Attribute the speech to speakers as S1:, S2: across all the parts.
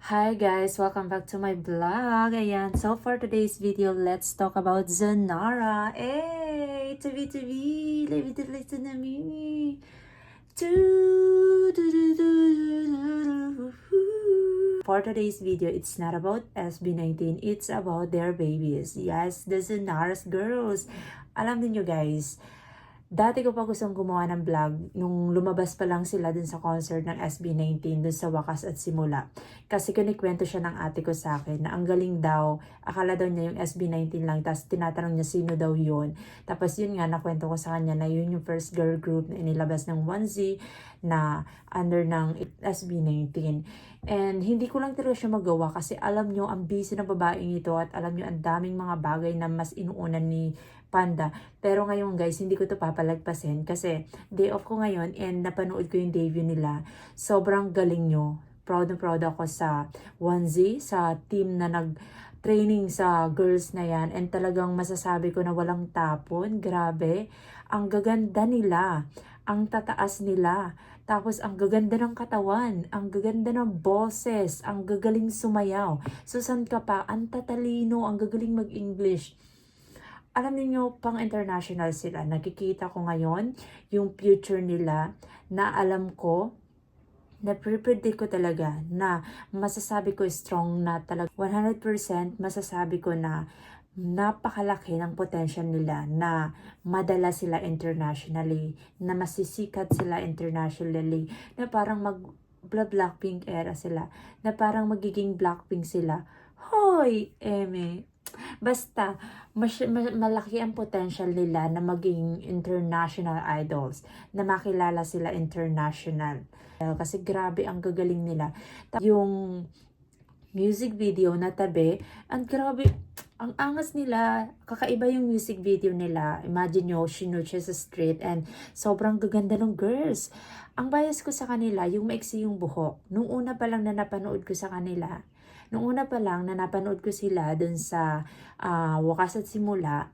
S1: Hi guys, welcome back to my vlog. Ayan, so for today's video, let's talk about Zanara. Hey, to be, listen to me. For today's video, it's not about SB19, it's about their babies. Yes, the Zanara's girls. Alam niyo guys, dati ko pa gustong gumawa ng vlog nung lumabas pa lang sila dun sa concert ng SB19 dun sa Wakas at Simula. Kasi kinikwento siya ng ate ko sa akin na ang galing daw, akala daw niya yung SB19 lang, tapos tinatanong niya sino daw yun. Tapos yun nga, nakwento ko sa kanya na yun yung first girl group na inilabas ng 1Z na under ng SB19. And hindi ko lang talaga siya magawa kasi alam nyo, ang busy ng babaeng ito at alam nyo, ang daming mga bagay na mas inuunan ni Panda. Pero ngayon guys, hindi ko to papalagpasin kasi day off ko ngayon and napanood ko yung debut nila. Sobrang galing nyo. Proud na proud ako sa 1Z, sa team na nag-training sa girls na yan. And talagang masasabi ko na walang tapon. Grabe. Ang gaganda nila. Ang tataas nila. Tapos ang gaganda ng katawan, ang gaganda ng boses, ang gagaling sumayaw. Susan ka pa, ang tatalino, ang gagaling mag-English. Alam niyo pang international sila. Nakikita ko ngayon yung future nila na alam ko, na pre-predict ko talaga na masasabi ko strong na talaga 100% masasabi ko na napakalaki ng potential nila na madala sila internationally, na masisikat sila internationally, na parang Blackpink era sila, na parang magiging Blackpink sila. Hoy, Eme! Basta, malaki ang potential nila na maging international idols, na makilala sila international. Kasi grabe ang gagaling nila. Yung music video na tabi, ang grabe, ang angas nila, kakaiba yung music video nila. Imagine nyo, sinuche sa street and sobrang gaganda ng girls. Ang bias ko sa kanila, yung maiksi yung buhok. Nung una pa lang na napanood ko sa kanila, ko sila dun sa Wakas at Simula,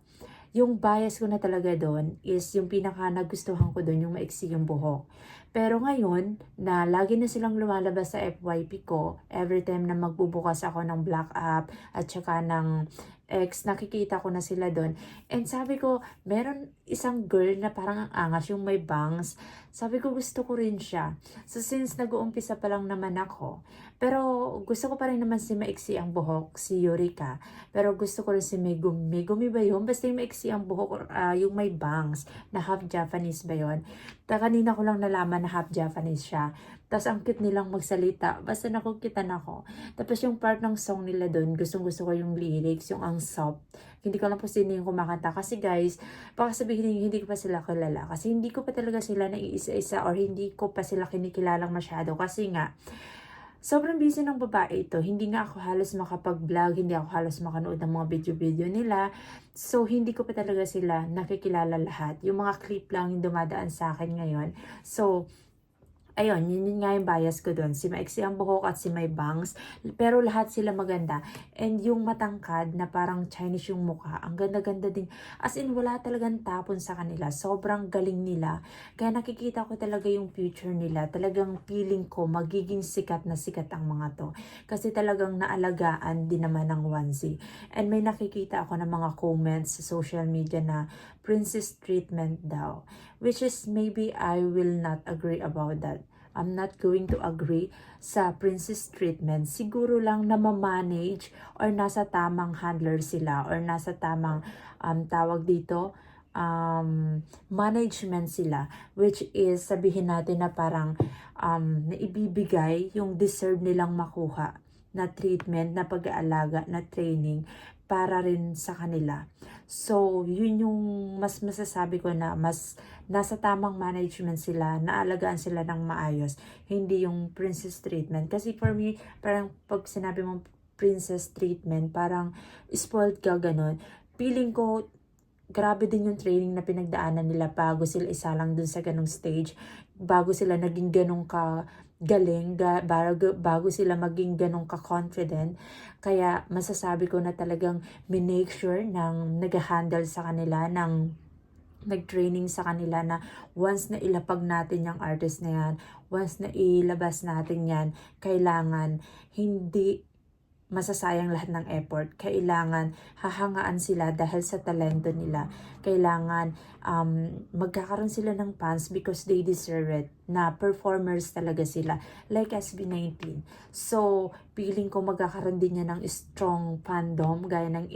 S1: yung bias ko na talaga doon is yung pinaka nagustuhan ko doon yung maiksi yung buhok. Pero ngayon, na lagi na silang lumalabas sa FYP ko, every time na magbubukas ako ng Black App at saka ng X, nakikita ko na sila doon. And sabi ko, meron isang girl na parang ang angas, yung may bangs. Sabi ko, gusto ko rin siya. So since nag-uumpisa pa lang naman ako, pero gusto ko pa rin naman si maiksi ang buhok, si Eureka. Pero gusto ko rin si Megumi. Megumi ba yun? Basta yung maiksi ang buhok, yung may bangs, na half Japanese ba yun? Kanina ko lang nalaman na half Japanese siya. Tapos ang cute nilang magsalita. Basta nakukitan ako. Tapos yung part ng song nila doon, gustong-gusto ko yung lyrics, yung ang soft. Hindi ko lang po sino yung kumakanta. Kasi guys, baka sabihin niyo, hindi ko pa sila kilala. Kasi hindi ko pa talaga sila naiisa-isa or hindi ko pa sila kinikilalang masyado. Kasi nga, sobrang busy ng babae ito. Hindi nga ako halos makapag-vlog, hindi ako halos makanood ng mga video-video nila. So, hindi ko pa talaga sila nakikilala lahat. Yung mga clip lang yung dumadaan sa akin ngayon. So, ayun, yun nga yung bias ko doon. Si maiksi ang buhok at si may bangs. Pero lahat sila maganda. And yung matangkad na parang Chinese yung mukha, ang ganda-ganda din. As in, wala talagang tapon sa kanila. Sobrang galing nila. Kaya nakikita ko talaga yung future nila. Talagang feeling ko magiging sikat na sikat ang mga to. Kasi talagang naalagaan din naman ng 1Z. And may nakikita ako ng mga comments sa social media na princess treatment daw. Which is maybe I will not agree about that. I'm not going to agree sa princess treatment. Siguro lang na ma-manage or nasa tamang handler sila or nasa tamang tawag dito, management sila, which is sabihin natin na parang naibibigay yung deserve nilang makuha na treatment, na pag-aalaga, na training para rin sa kanila. So, yun yung mas masasabi ko na mas nasa tamang management sila, naalagaan sila ng maayos, hindi yung princess treatment. Kasi for me, parang pag sinabi mong princess treatment, parang spoiled ka, ganun. Feeling ko, grabe din yung training na pinagdaanan nila bago sila isa lang dun sa ganong stage, bago sila naging ganong ka galing, bago sila maging ganong ka-confident. Kaya masasabi ko na talagang minake sure ng nag-handle sa kanila ng nag-training sa kanila na once na ilapag natin yung artist na yan, once na ilabas natin yan, kailangan hindi masasayang lahat ng effort. Kailangan hahangaan sila dahil sa talento nila. Kailangan magkakaroon sila ng fans because they deserve it. Na performers talaga sila. Like SB19. So, feeling ko magkakaroon din yan ng strong fandom gaya ng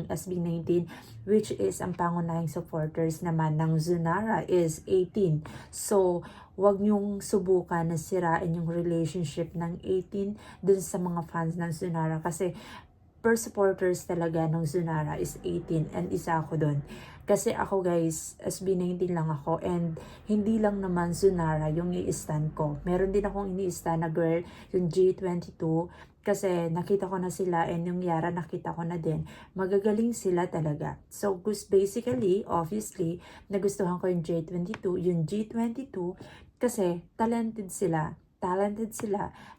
S1: SB19, which is ang pangunahing supporters naman ng Zunara is 18. So, wag niyong subukan na sirain yung relationship ng 18 dun sa mga fans ng Zunara kasi per supporters talaga ng Zunara is 18 and isa ako dun. Kasi ako guys, SB19 lang ako and hindi lang naman Zunara yung i-stan ko. Meron din akong ini-stan na girl, yung J22, kasi nakita ko na sila and yung Yara nakita ko na din. Magagaling sila talaga. So, basically, obviously, nagustuhan ko yung J22. Yung J22, kasi talented sila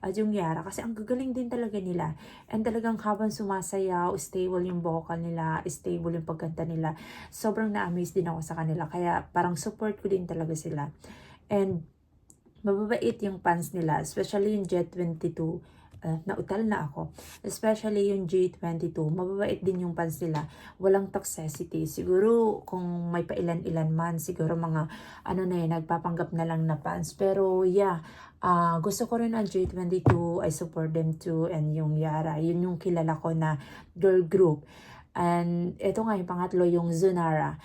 S1: at yung Yara kasi ang gagaling din talaga nila and talagang habang sumasayaw, stable yung vocal nila, stable yung pagkanta nila, sobrang na-amaze din ako sa kanila kaya parang support ko din talaga sila and mababait yung fans nila, especially yung Jet22. Nautal na ako. Especially yung J22, mababait din yung fans nila. Walang toxicity. Siguro kung may pailan-ilan man, siguro mga nagpapanggap na lang na fans. Pero yeah, gusto ko rin ang J22. I support them too. And yung Yara, yun yung kilala ko na girl group. And ito nga yung pangatlo, yung Zunara.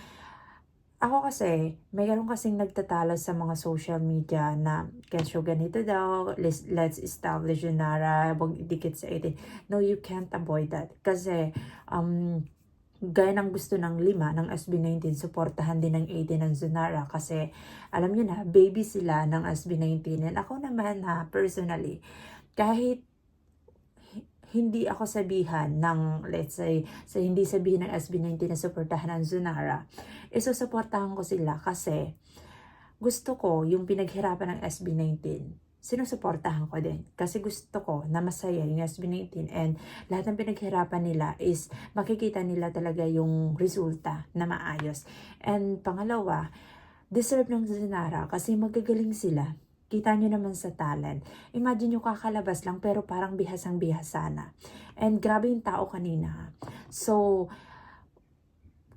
S1: Ako kasi, mayroon kasing nagtatalo sa mga social media na kesyo ganito daw, let's establish Zunara, wag idikit sa 18. No, you can't avoid that. Kasi, gaya ng gusto ng 5 ng SB19, supportahan din ng 18 ng Zunara. Kasi, alam nyo na, baby sila ng SB19. And ako naman personally, kahit hindi ako sabihan ng, let's say, hindi sabihin ng SB19 na suportahan ng Zunara, isusuportahan ko sila kasi gusto ko yung pinaghirapan ng SB19, sinusuportahan ko din. Kasi gusto ko na masaya yung SB19 and lahat ng pinaghirapan nila is makikita nila talaga yung resulta na maayos. And pangalawa, deserve ng Zunara kasi magagaling sila. Kita nyo naman sa talent. Imagine nyo kakalabas lang pero parang bihasang-bihasa na. And grabe yung tao kanina. So,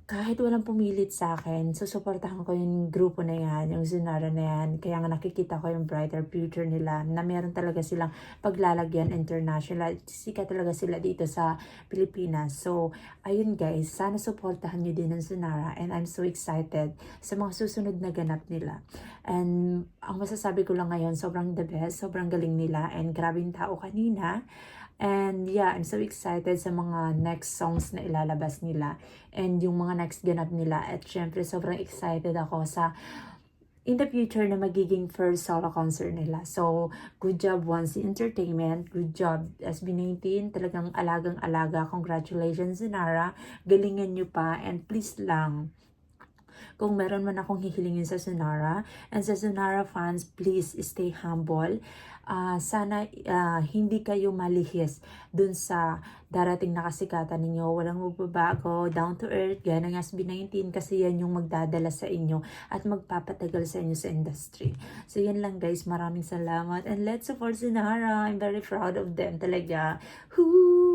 S1: kahit walang pumilit sa akin, susuportahan ko yung grupo na yan, yung Zunara na yan. Kaya nga nakikita ko yung brighter future nila na meron talaga silang paglalagyan international. Sikat talaga sila dito sa Pilipinas. So, ayun guys, sana suportahan nyo din ng Zunara and I'm so excited sa mga susunod na ganap nila. And ang masasabi ko lang ngayon, sobrang the best, sobrang galing nila and grabe yung tao kanina. And yeah, I'm so excited sa mga next songs na ilalabas nila and yung mga next ganap nila. At syempre, sobrang excited ako sa in the future na magiging first solo concert nila. So, good job Once Entertainment. Good job SB19. Talagang alagang-alaga. Congratulations Zunara. Galingan nyo pa and please lang, kung meron man akong hihilingin sa Zunara and sa Zunara fans, please stay humble. Sana hindi kayo malihis dun sa darating na kasikatan ninyo. Walang magbabago, down to earth, gaya ng SB19 kasi yan yung magdadala sa inyo at magpapatagal sa inyo sa industry. So yan lang guys, maraming salamat and let's support Zunara. I'm very proud of them talaga. Woo!